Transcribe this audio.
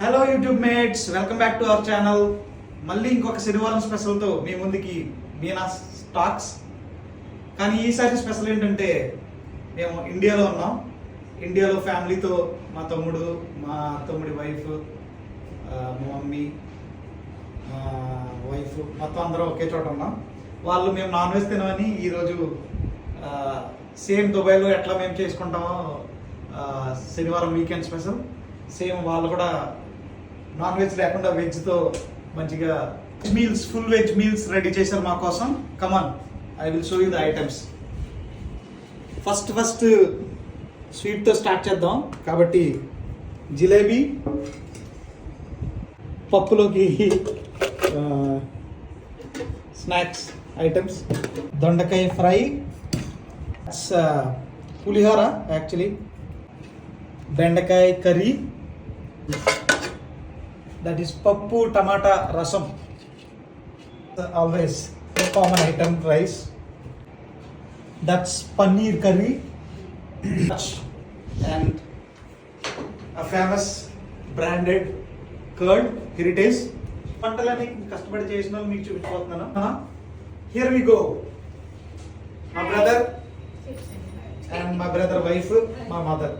Hello YouTube mates, welcome back to our channel. మళ్ళీ ఇంకొక శనివారం స్పెషల్తో మీ ముందుకి మీనా స్టాక్స్. కానీ ఈసారి స్పెషల్ ఏంటంటే మేము ఇండియాలో ఉన్నాం. ఇండియాలో ఫ్యామిలీతో మా తమ్ముడి వైఫ్, మా మమ్మీ, మా వైఫ్ మొత్తం అందరం ఒకే చోట ఉన్నాం. వాళ్ళు మేము నాన్ వెజ్ తినమని ఈరోజు సేమ్ దుబాయ్లో ఎట్లా మేము చేసుకుంటామో శనివారం వీకెండ్ స్పెషల్ సేమ్ వాళ్ళు కూడా నాన్ వెజ్ లేకుండా వెజ్తో మంచిగా meals, full veg meals ready చేశారు మా కోసం. Come on, I will show you the items. First స్వీట్తో స్టార్ట్ చేద్దాం. కాబట్టి జిలేబీ, పప్పులోకి స్నాక్స్ ఐటమ్స్, దొండకాయ ఫ్రై, పులిహోర యాక్చువల్లీ, బెండకాయ కర్రీ, that is పప్పు టమాటా రసం, always common item, rice, that's paneer curry and a famous branded curd heritage. పంటలని కష్టపడి చేసిన వాళ్ళు మీకు చూపించబోతున్నాను. Here we go. My brother and my brother wife, my mother.